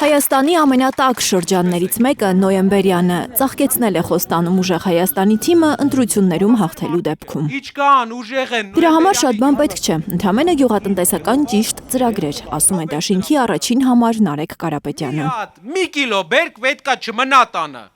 Հայաստանի ամենատաք շրջաններից մեկը նոյեմբերյանը ծաղկեցնել է Խոստանում ուժեղ Հայաստանի թիմը ընտրություններում հաղթելու դեպքում։ Դրա համար շատ բան պետք չէ, ընդամենը գյուղատնտեսական ճիշտ ծրագրեր, ասում է դաշինքի առաջին համար Նարեկ Կարապետյանը։ Մի կիլո բերք պետքա չմնա տանը։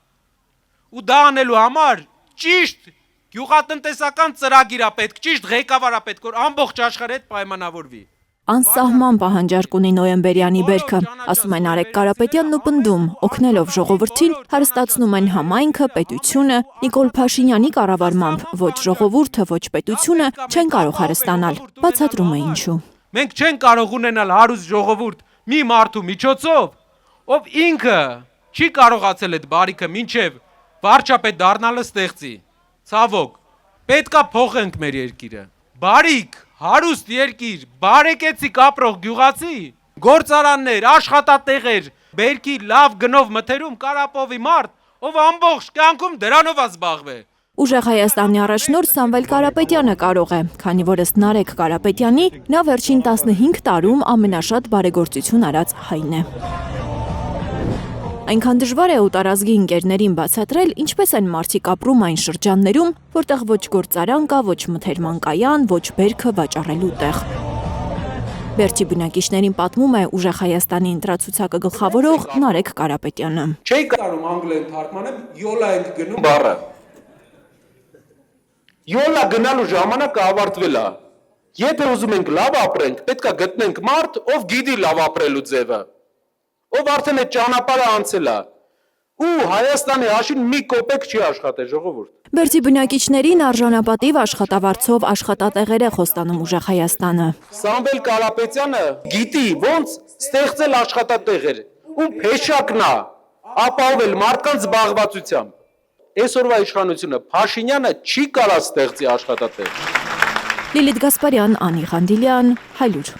Ու դա անելու համար ճիշտ գյուղատնտեսական ծրագիր է պետք, ճիշտ ղեկավար է պետք, որ ամբողջ աշխարհի հետ պայմանավորվի։ Անսահման պահանջարկ ունի նոյեմբերյանի բերքը, ասում է Նարեկ Կարապետյանն ու պնդում, օգնելով ժողովրդին հարստացնում են համայնքը, պետությունը, Նիկոլ Փաշինյանի կառավարմամբ ոչ ժողովուրդը, ոչ պետությունը չեն կարող հարստանալ, բացատրում է ինչու։ Մենք չենք կարող ունենալ հարուստ ժողովուրդ մի մարդու միջոցով, ով ինքը չի կարողացել այդ բարիքը մինչև վարչապետ դառնալը ստեղծի։ Ցավոք, պետքա փոխենք մեր երկիրը։ Բարիք, հարուստ երկիր, բարեկեցիկ ապրող գյուղացի, գործարաններ, աշխատատեղեր, բերքի լավ գնով մթերում կարապովի մարդ, ով ամբողջ կյանքում դրանով է զբաղվել։ Ուժեղ Հայաստանի առաջնորդ Սամվել Կարապետյանը կարող է, քանի որ ըստ Նարեկ Կարապետյանի նա վերջին 15 տարում ամենաշատ բարեգործություն արած հայն է։ Այնքան դժվար է օտարազգի ընկերներին բացատրել, ինչպես են մարդիկ ապրում այն շրջաններում, որտեղ ոչ գործարան կա, ոչ մթերման կայան, ոչ բերքը վաճառելու տեղ։ Բերդի բնակիչներին պատմում է ուժեղ Հայաստանի ընտրացուցակը գլխավորող Նարեկ Կարապետյանը։ Չէի կարում անգլերեն թարգմանեմ, յոլա ենք գնում բառը։ Յոլա գնալու ժամանակը ավարտվել է։ Եթե ուզում ենք լավ ապրենք, պետք է գտնենք մարդ, ով գիտի լավ ապրելու ձևը, ով արդեն այդ ճանապարհը անցել է։ Ու Հայաստանի հաշիվն մի կոպեկ չի աշխատել ժողովուրդ։ Բերդի բնակիչներին արժանապատիվ աշխատավարձով աշխատատեղեր է Խոստանում ուժեղ Հայաստանը։ Սամվել Կարապետյանը գիտի ոնց ստեղծել աշխատատեղեր, ու փեշակն է ապահովել մարդկանց զբաղվածությամբ։ Այսօրվա իշխանությունը Փաշինյանը չի կարող ստեղծի աշխատատեղ։ Լիլիթ Գասպարյան, Անի Ղանդիլյան, Հայլուր։